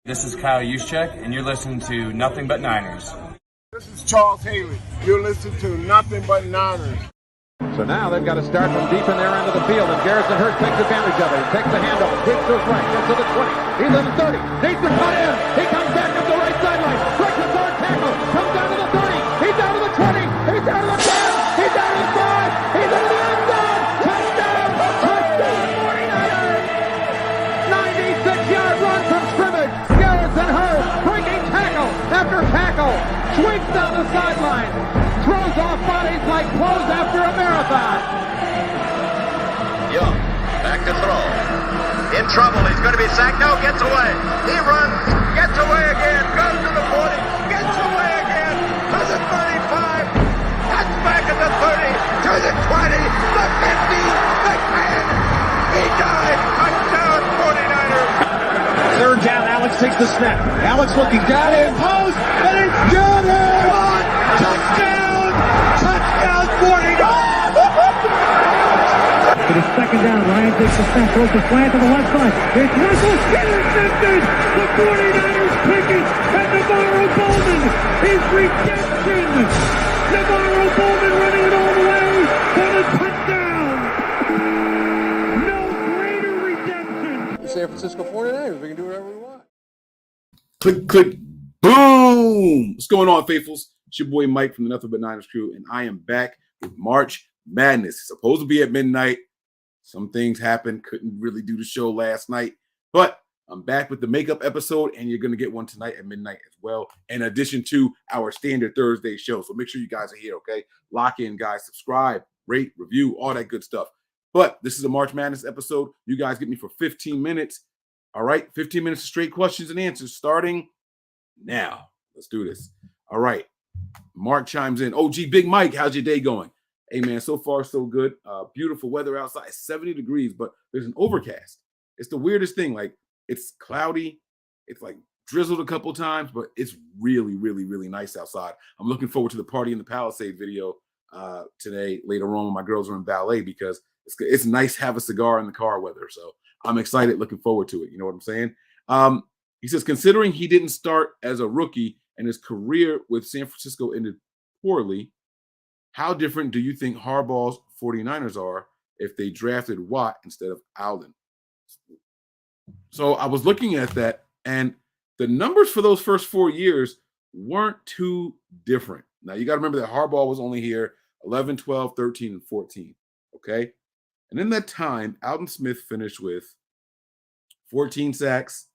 This is Kyle Juszczyk, and you're listening to Nothing But Niners. This is Charles Haley. You're listening to Nothing But Niners. So now they've got to start from deep in their end of the field, and Garrison Hurst takes advantage of it. He takes the handoff, sweeps to his right, gets to the 20. He's in the 30, needs to cut in. He comes back up the right sideline, breaks his hard tackle, comes down to the 30. He's down to the 20. He's down to the 10. He's down to the 5. He's into the end zone. Touchdown! Touchdown! 49ers! 96-yard run from scrimmage. Garrison Hurst breaking tackle after tackle, sweeps down the sideline. Throws off bodies like clothes after a marathon. Young, back to throw. In trouble, he's going to be sacked. No, gets away. He runs, gets away again, goes to the 40, gets away again, to the 35, cuts back at the 30, to the 20, the 50, the 10. He died. Touchdown, 49ers. Third down, Alex takes the snap. Alex looking down in post, and it's good. Touchdown! Touchdown, 49ers! It is second down. Ryan takes the snap, throws the slant to the left side. It's Russell intercepted. The 49ers pick it, and Navarro Bowman is redemption. Navarro Bowman running it all the way for the touchdown. No greater redemption. San Francisco 49ers, we can do whatever we want. Click, click, boom! What's going on, faithfuls? It's your boy Mike from the Nothing But Niners crew, and I am back with March Madness. It's supposed to be at midnight. Some things happened. Couldn't really do the show last night, but I'm back with the makeup episode, and you're going to get one tonight at midnight as well, in addition to our standard Thursday show. So make sure you guys are here, okay? Lock in, guys. Subscribe, rate, review, all that good stuff. But this is a March Madness episode. You guys get me for 15 minutes. All right? 15 minutes of straight questions and answers starting now. Let's do this. All right. Mark chimes in. OG Big Mike, how's your day going? Hey, man, so far, so good. Beautiful weather outside. It's 70 degrees, but there's an overcast. It's the weirdest thing. Like, it's cloudy. It's like drizzled a couple times, but it's really, really, really nice outside. I'm looking forward to the Party in the Palisade video today, later on when my girls are in ballet, because it's nice to have a cigar in the car weather. So I'm excited, looking forward to it. You know what I'm saying? He says, considering he didn't start as a rookie and his career with San Francisco ended poorly, how different do you think Harbaugh's 49ers are if they drafted Watt instead of Allen? So I was looking at that, and the numbers for those first 4 years weren't too different. Now, you got to remember that Harbaugh was only here 11, 12, 13, and 14, okay? And in that time, Alden Smith finished with 14 sacks,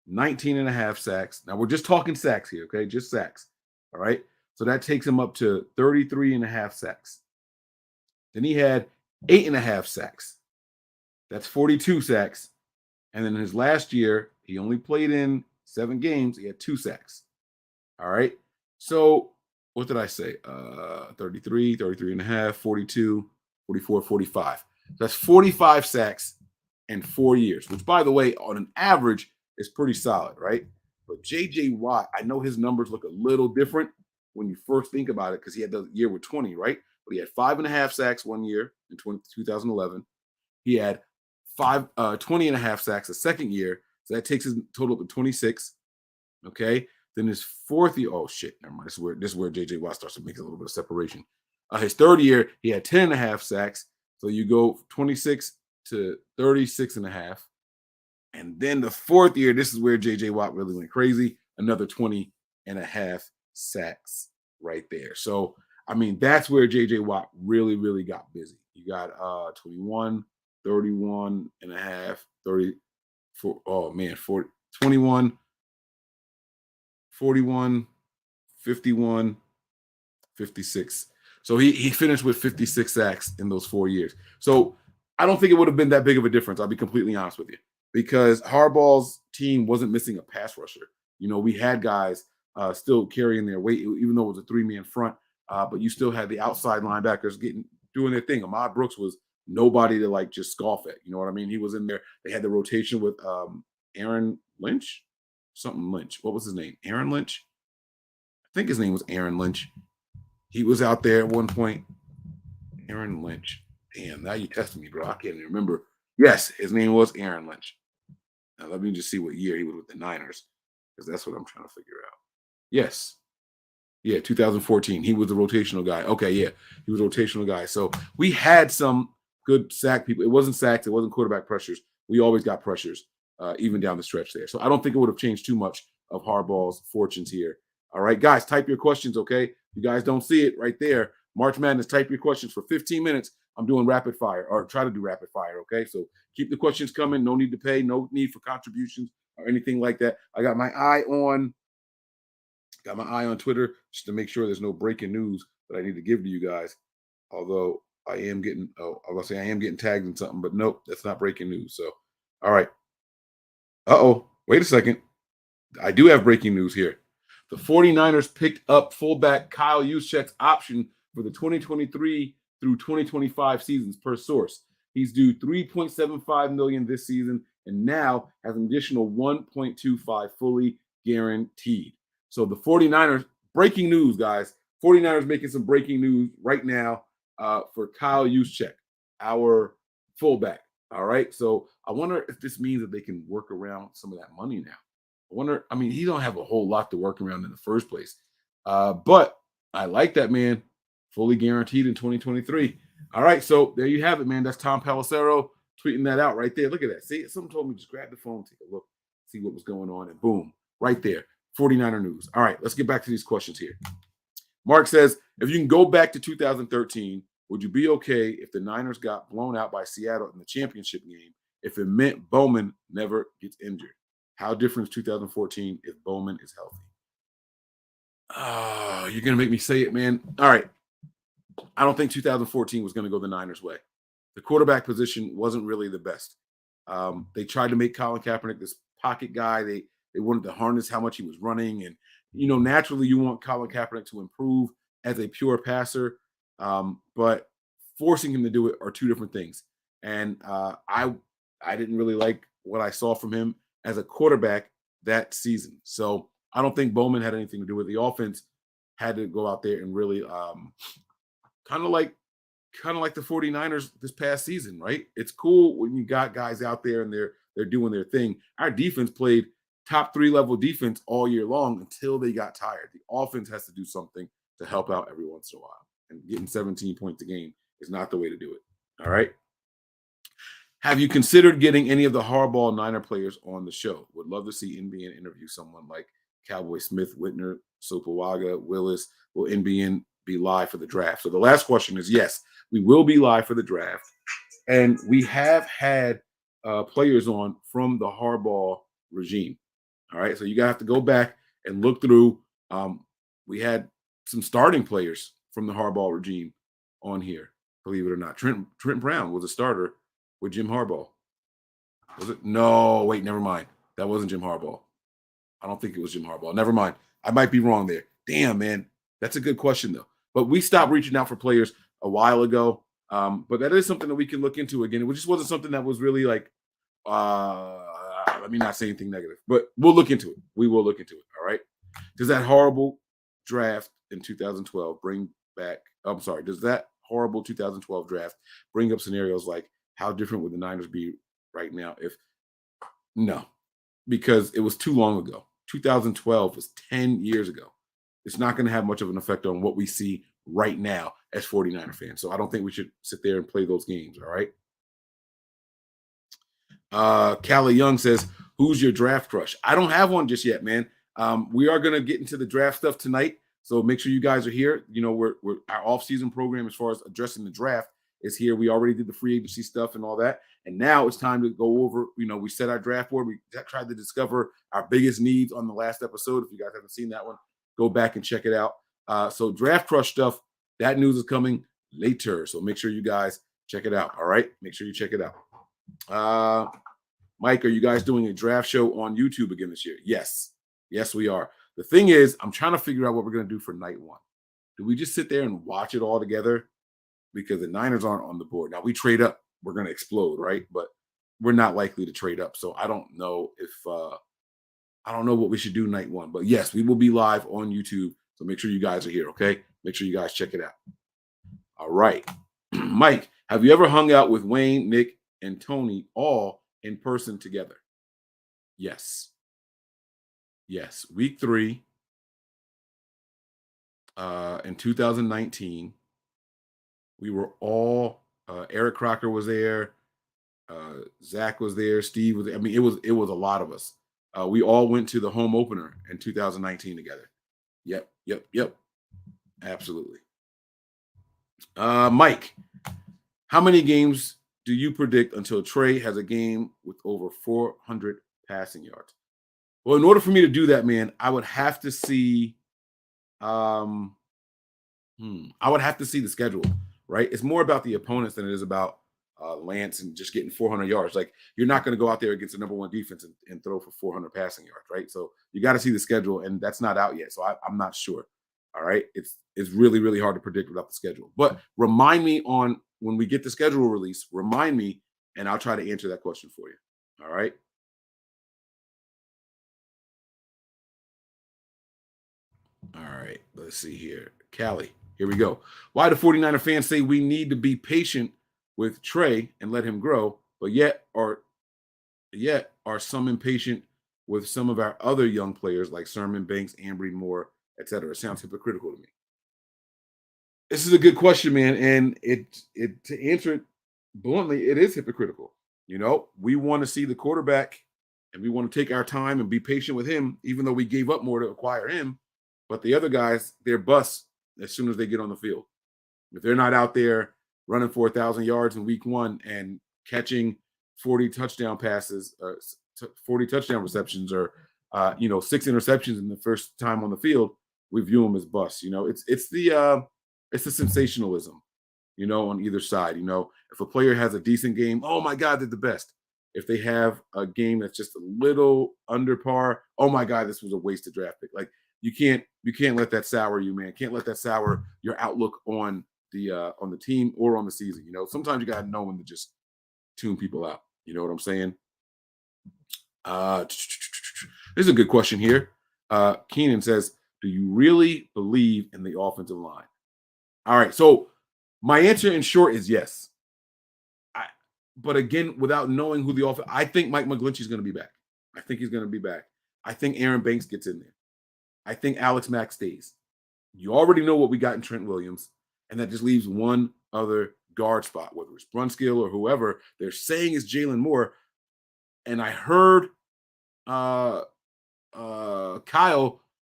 19 and a half sacks. Now, we're just talking sacks here, okay? Just sacks, all right? So that takes him up to 33 and a half sacks. Then he had 8 and a half sacks. That's 42 sacks. And then in his last year, he only played in 7 games. He had 2 sacks. All right. So what did I say? 33, 33 and a half, 42, 44, 45. So that's 45 sacks in 4 years, which, by the way, on an average is pretty solid, right? But J.J. Watt, I know his numbers look a little different when you first think about it, because he had the year with 20, right? But he had 5.5 sacks one year in 2011. He had 20 and a half sacks the second year. So that takes his total up to 26. Okay. Then his fourth year, oh shit, never mind. This is where J.J. Watt starts to make a little bit of separation. His third year, he had 10 and a half sacks. So you go 26 to 36 and a half. And then the fourth year, this is where J.J. Watt really went crazy. Another 20 and a half sacks right there. So, I mean, that's where J.J. Watt really, really got busy. You got 21, 31 and a half, 34, oh man, 40, 21, 41, 51, 56. So he finished with 56 sacks in those 4 years. So I don't think it would have been that big of a difference. I'll be completely honest with you, because Harbaugh's team wasn't missing a pass rusher. You know, we had guys still carrying their weight, even though it was a 3-man front. But you still had the outside linebackers doing their thing. Ahmad Brooks was nobody to like just scoff at. You know what I mean? He was in there. They had the rotation with Aaron Lynch, something Lynch. What was his name? Aaron Lynch? I think his name was Aaron Lynch. He was out there at one point. Aaron Lynch. Damn, now you testing me, bro. I can't even remember. Yes, his name was Aaron Lynch. Now, let me just see what year he was with the Niners, because that's what I'm trying to figure out. Yes. Yeah, 2014. He was the rotational guy. Okay, yeah, he was a rotational guy. So we had some good sack people. It wasn't sacks. It wasn't quarterback pressures. We always got pressures, even down the stretch there. So I don't think it would have changed too much of Harbaugh's fortunes here. All right, guys, type your questions, okay? You guys don't see it right there. March Madness, type your questions for 15 minutes. I'm doing rapid fire, or try to do rapid fire, okay? So keep the questions coming. No need to pay. No need for contributions or anything like that. I got my eye on Twitter just to make sure there's no breaking news that I need to give to you guys. Although I am getting, I was gonna say I am getting tagged in something, but nope, that's not breaking news. So, all right. Wait a second. I do have breaking news here. The 49ers picked up fullback Kyle Juszczyk's option for the 2023 through 2025 seasons per source. He's due $3.75 million this season and now has an additional $1.25 fully guaranteed. So the 49ers, breaking news, guys. 49ers making some breaking news right now for Kyle Juszczyk, our fullback. All right. So I wonder if this means that they can work around some of that money now. I mean, he don't have a whole lot to work around in the first place. But I like that, man. Fully guaranteed in 2023. All right. So there you have it, man. That's Tom Pelissero tweeting that out right there. Look at that. See, someone told me just grab the phone, take a look, see what was going on, and boom, right there. 49er news. All right, let's get back to these questions here. Mark says, if you can go back to 2013, would you be okay if the Niners got blown out by Seattle in the championship game if it meant Bowman never gets injured? How different is 2014 if Bowman is healthy? Oh, you're going to make me say it, man. All right. I don't think 2014 was going to go the Niners' way. The quarterback position wasn't really the best. They tried to make Colin Kaepernick this pocket guy. They wanted to harness how much he was running. And, naturally you want Colin Kaepernick to improve as a pure passer. But forcing him to do it are two different things. And I didn't really like what I saw from him as a quarterback that season. So I don't think Bowman had anything to do with it. The offense had to go out there and really kind of like the 49ers this past season, right? It's cool when you got guys out there and they're doing their thing. Our defense played top 3 level defense all year long until they got tired. The offense has to do something to help out every once in a while. And getting 17 points a game is not the way to do it. All right. Have you considered getting any of the Harbaugh Niner players on the show? Would love to see NBN interview someone like Cowboy Smith, Whitner, Sopowaga, Willis. Will NBN be live for the draft? So the last question is yes, we will be live for the draft. And we have had players on from the Harbaugh regime. All right. So you have to go back and look through. We had some starting players from the Harbaugh regime on here, believe it or not. Trent Brown was a starter with Jim Harbaugh. Was it? No, wait, never mind. That wasn't Jim Harbaugh. I don't think it was Jim Harbaugh. Never mind. I might be wrong there. Damn, man. That's a good question, though. But we stopped reaching out for players a while ago. But that is something that we can look into again. It just wasn't something that was really like, let me not say anything negative. But we'll look into it. We will look into it, all right? Does that horrible draft in 2012 does that horrible 2012 draft bring up scenarios like how different would the Niners be right now no, because it was too long ago. 2012 was 10 years ago. It's not going to have much of an effect on what we see right now as 49er fans. So I don't think we should sit there and play those games, all right? Callie Young says, who's your draft crush? I don't have one just yet, man. We are going to get into the draft stuff tonight. So make sure you guys are here. We're our off-season program as far as addressing the draft is here. We already did the free agency stuff and all that. And now it's time to go over, we set our draft board. We tried to discover our biggest needs on the last episode. If you guys haven't seen that one, go back and check it out. So draft crush stuff, that news is coming later. So make sure you guys check it out. All right. Make sure you check it out. Mike, are you guys doing a draft show on YouTube again this year? Yes. Yes, we are. The thing is, I'm trying to figure out what we're going to do for night one. Do we just sit there and watch it all together? Because the Niners aren't on the board. Now, we trade up, we're going to explode, right? But we're not likely to trade up. So I don't know if I don't know what we should do night one. But yes, we will be live on YouTube. So make sure you guys are here, okay? Make sure you guys check it out. All right. Mike, have you ever hung out with Wayne, Nick, and Tony all in person together? Yes. Week 3 in 2019, we were all Eric Crocker was there, Zach was there, Steve was there. I mean, it was a lot of us. We all went to the home opener in 2019 together. Yep. Absolutely. Mike, how many games do you predict until Trey has a game with over 400 passing yards? Well, in order for me to do that, man, I would have to see I would have to see the schedule, right? It's more about the opponents than it is about Lance and just getting 400 yards. Like, you're not going to go out there against the number 1 defense and throw for 400 passing yards, right? So you got to see the schedule, and that's not out yet. So I'm not sure. All right, it's really, really hard to predict without the schedule. But remind me on when we get the schedule release. Remind me, and I'll try to answer that question for you. All right. All right, let's see here. Callie, here we go. Why do 49er fans say we need to be patient with Trey and let him grow, but yet are some impatient with some of our other young players like Sermon, Banks, Ambry, Moore, etc.? It sounds hypocritical to me. This is a good question, man, and it to answer it bluntly, it is hypocritical. You know, we want to see the quarterback, and we want to take our time and be patient with him, even though we gave up more to acquire him. But the other guys, they're busts as soon as they get on the field. If they're not out there running for 1,000 yards in week 1 and catching 40 touchdown passes, 40 touchdown receptions, or 6 interceptions in the first time on the field, we view them as busts. You know, it's the sensationalism, on either side. If a player has a decent game, oh my God, they're the best. If they have a game that's just a little under par, oh my God, this was a wasted draft pick. Like, you can't let that sour you, man. Can't let that sour your outlook on the team or on the season. Sometimes you gotta know when to just tune people out. You know what I'm saying? This is a good question here. Keenan says, do you really believe in the offensive line? All right, so my answer in short is yes. But again, without knowing who the offense, I think Mike McGlinchey is going to be back. I think he's going to be back. I think Aaron Banks gets in there. I think Alex Mack stays. You already know what we got in Trent Williams, and that just leaves one other guard spot, whether it's Brunskill or whoever they're saying is Jalen Moore. And I heard Kyle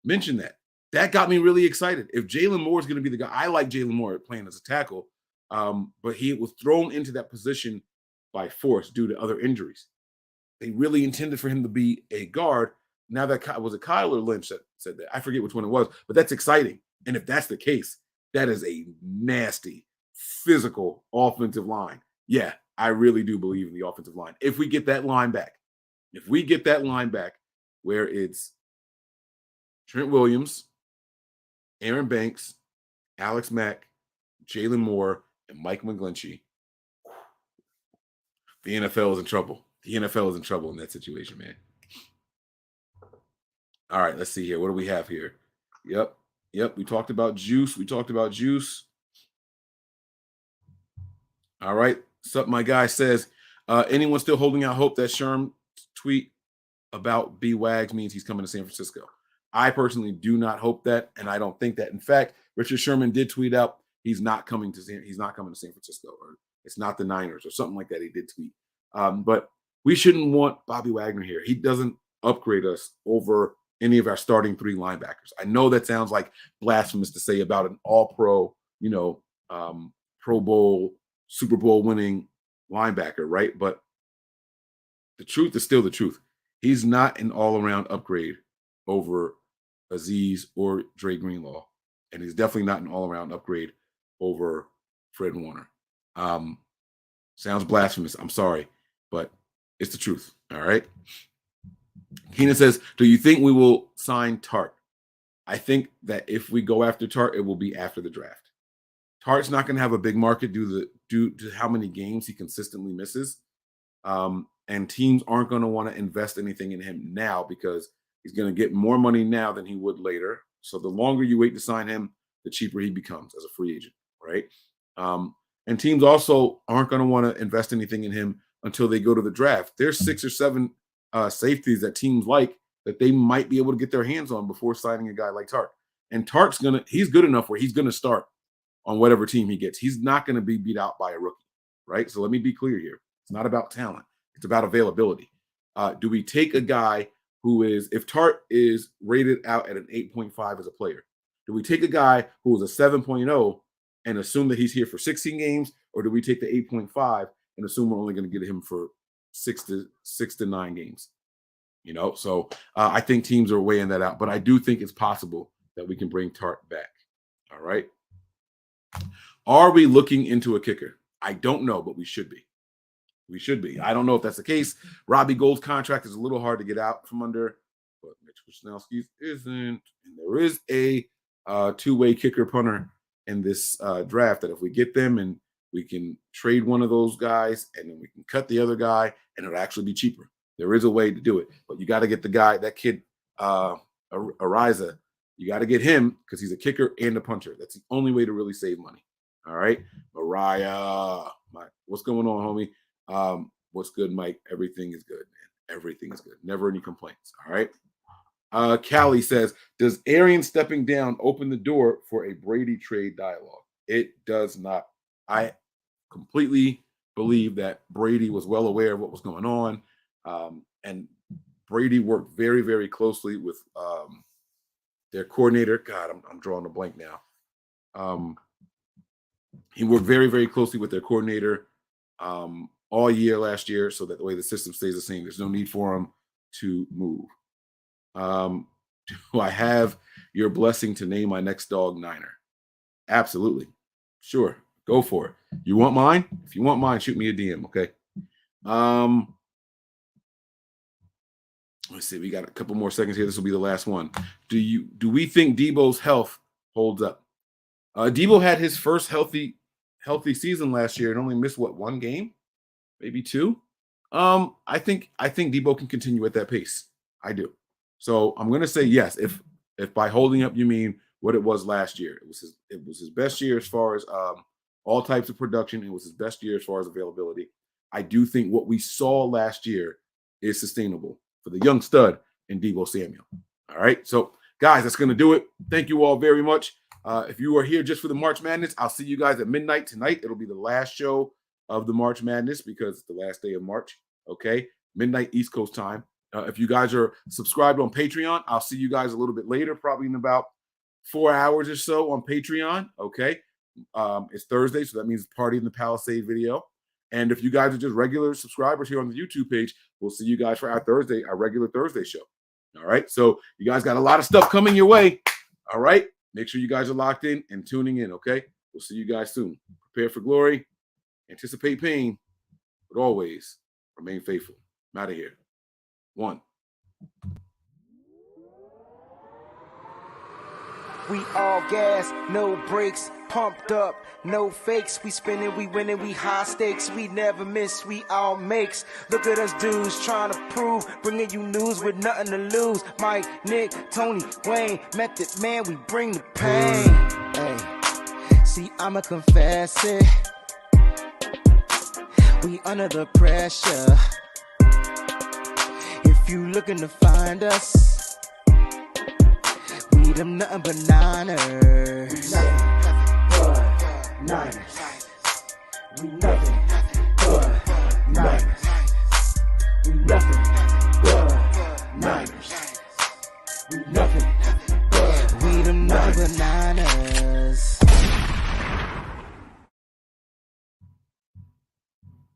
mention that. That got me really excited. If Jalen Moore is going to be the guy, I like Jalen Moore playing as a tackle, but he was thrown into that position by force due to other injuries. They really intended for him to be a guard. Now that was it Kyle or Lynch that said that? I forget which one it was, but that's exciting. And if that's the case, that is a nasty, physical offensive line. Yeah, I really do believe in the offensive line. If we get that line back, where it's Trent Williams, Aaron Banks, Alex Mack, Jalen Moore, and Mike McGlinchey, the NFL is in trouble. The NFL is in trouble in that situation, man. All right, let's see here. What do we have here? Yep. We talked about Juice. All right. Sup, my guy says, anyone still holding out hope that Sherm tweet about B Wags means he's coming to San Francisco? I personally do not hope that, and I don't think that. In fact, Richard Sherman did tweet out he's not coming to San Francisco, or it's not the Niners, or something like that. He did tweet. But we shouldn't want Bobby Wagner here. He doesn't upgrade us over any of our starting 3 linebackers. I know that sounds like blasphemous to say about an all-pro, Pro Bowl, Super Bowl winning linebacker, right? But the truth is still the truth. He's not an all-around upgrade over Azeez or Dre Greenlaw. And he's definitely not an all-around upgrade over Fred Warner. Sounds blasphemous. I'm sorry, but it's the truth. All right. Keenan says, do you think we will sign Tart? I think that if we go after Tart, it will be after the draft. Tart's not going to have a big market due to how many games he consistently misses. And teams aren't going to want to invest anything in him now because he's going to get more money now than he would later. So the longer you wait to sign him, the cheaper he becomes as a free agent, right? And teams also aren't going to want to invest anything in him until they go to the draft. There's 6 or 7 safeties that teams like that they might be able to get their hands on before signing a guy like Tart. And Tart's he's good enough where he's gonna start on whatever team he gets. He's not gonna be beat out by a rookie, right? So let me be clear here. It's not about talent, it's about availability. Do we take a guy who is, if Tart is rated out at an 8.5 as a player, do we take a guy who is a 7.0 and assume that he's here for 16 games, or do we take the 8.5 and assume we're only going to get him for 6 to 9 games? You know, so I think teams are weighing that out, but I do think it's possible that we can bring Tart back. All right. Are we looking into a kicker? I don't know, but we should be. We should be. I don't know if that's the case. Robbie Gould's contract is a little hard to get out from under, but Mitch Wisnowski's isn't. And there is a two-way kicker punter in this draft that if we get them and we can trade one of those guys and then we can cut the other guy and it'll actually be cheaper. There is a way to do it, but you got to get the guy, that kid, Ariza, you got to get him because he's a kicker and a punter. That's the only way to really save money. All right. Mariah, what's going on, homie? What's good, Mike? Everything is good, man. Everything is good. Never any complaints. All right. Callie says, does Arian stepping down open the door for a Brady trade dialogue? It does not. I completely believe that Brady was well aware of what was going on. And Brady worked very, very closely with their coordinator. God, I'm drawing a blank now. He worked very, very closely with their coordinator all year last year, so that the way the system stays the same. There's no need for him to move. Do I have your blessing to name my next dog Niner? Absolutely. Sure. Go for it. You want mine? If you want mine, shoot me a DM, okay? Let's see. We got a couple more seconds here. This will be the last one. Do we think Debo's health holds up? Debo had his first healthy season last year and only missed one game? Maybe 2. I think Debo can continue at that pace. I do. So I'm going to say yes. If by holding up you mean what it was last year, it was his best year as far as all types of production. It was his best year as far as availability. I do think what we saw last year is sustainable for the young stud in Debo Samuel. All right. So guys, that's going to do it. Thank you all very much. If you are here just for the March Madness, I'll see you guys at midnight tonight. It'll be the last show of the March Madness because it's the last day of March. Okay. Midnight East Coast time. If you guys are subscribed on Patreon, I'll see you guys a little bit later, probably in about 4 hours or so on Patreon. Okay. It's Thursday, so that means Party in the Palisade video. And if you guys are just regular subscribers here on the YouTube page, we'll see you guys for our regular Thursday show. All right. So you guys got a lot of stuff coming your way. All right. Make sure you guys are locked in and tuning in. Okay. We'll see you guys soon. Prepare for glory, anticipate pain, but always remain faithful. I'm out of here. 1. We all gas, no brakes, pumped up, no fakes. We spinning, we winning, we high stakes. We never miss, we all makes. Look at us dudes trying to prove, bringing you news with nothing to lose. Mike, Nick, Tony, Wayne, Method Man, we bring the pain. Hey, see, I'ma confess it. We under the pressure. If you looking to find us, we them nothing but Niners. We nothing but Niners. We nothing but Niners. We nothing but Niners. We nothing but we them nothing but Niners.